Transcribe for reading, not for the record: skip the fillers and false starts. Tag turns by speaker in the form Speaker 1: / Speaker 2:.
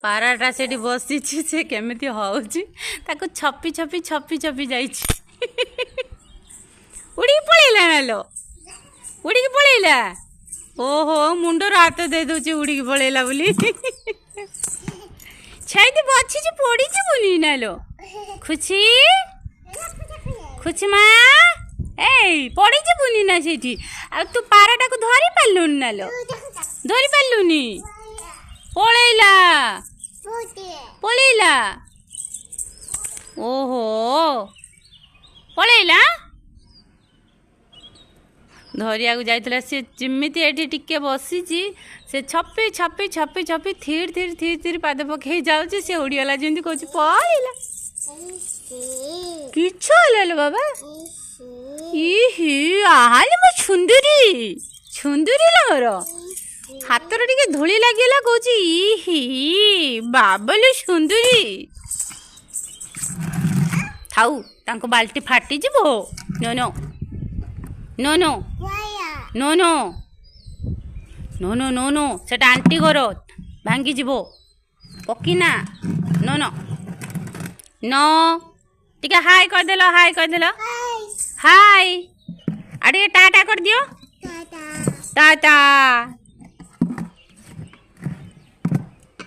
Speaker 1: पाराटा से बसी से केमिति हौची ताको छपी छपी छपी छपी जाइछि उड़ी पळेला नालो उड़ी पळेला ओहो मुंडर हाथ दे दोची उड़ी पळेला बोली छाइते बछि जे पड़ी जे बोली नालो खुशी खुशी मा ए पड़ी जे बोली ना सेठी आ तू पाराटा को धरि पालुन नालो धरि पालुनी पळेला पळेला ओहो पळेला धरिया को जाइतला से जिमिति एठी टिके बसीची से छपी छपी छपी छपी थीर थीर थीर थीर पाद पकई जाउची से उड़ीला जेंति कहूची पळेला किछ हलल बाबा इही आहाले मो छुंदुरी छुंदुरी लगरो हातर टिके धूली लागिला कहूची इही बाबलु सुंदरी थाउ तांको बाल्टी फाटी जिवो नो नो नो नो नो नो नो नो नो नो सेटा आंटी घर भांगी जिवो पकिना नो नो नो टिके हाय कर देलो हाय आड़े टाटा कर दियो टाटा